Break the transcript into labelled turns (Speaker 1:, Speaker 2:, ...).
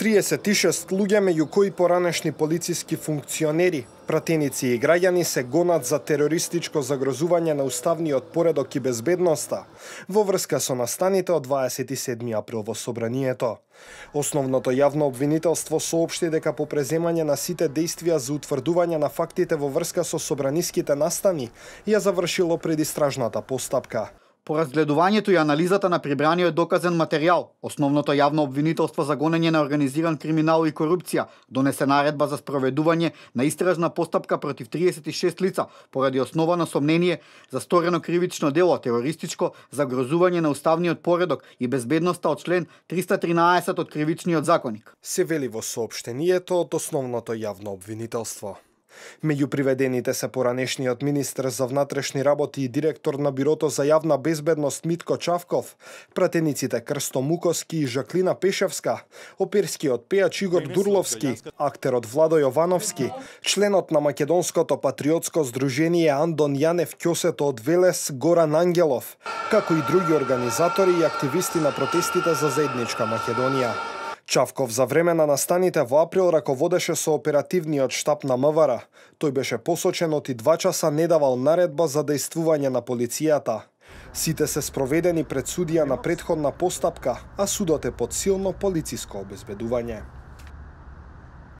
Speaker 1: 36 луѓе, меѓу кои поранешни полициски функционери, пратеници и граѓани се гонат за терористичко загрозување на уставниот поредок и безбедноста во врска со настаните од 27 април во собранието. Основното јавно обвинителство соопшти дека по преземање на сите дејствија за утврдување на фактите во врска со собраниските настани ја завршило предистражната постапка.
Speaker 2: По разгледувањето и анализата на прибраниот доказен материјал, основното јавно обвинителство за гонење на организиран криминал и корупција донесе наредба за спроведување на истражна постапка против 36 лица поради основано сомнение за сторено кривично дело терористичко загрозување на уставниот поредок и безбедноста од член 313 од кривичниот законник.
Speaker 1: Се вели во соопштението од основното јавно обвинителство. Меѓу приведените се поранешниот министер за внатрешни работи и директор на Бирото за јавна безбедност Митко Чавков, пратениците Крсто Мукоски и Жаклина Пешевска, оперскиот пејач Игор Дурловски, актерот Владо Јовановски, членот на Македонското патриотско здружение Андон Јанев Ќосето од Велес Горан Ангелов, како и други организатори и активисти на протестите за заедничка Македонија. Чавков за време на настаните во април раководеше со оперативниот штаб на МВР. Тој беше посочен од и 2 часа не давал наредба за дејствување на полицијата. Сите се спроведени пред судија на претходна постапка, а судот е под силно полициско обезбедување.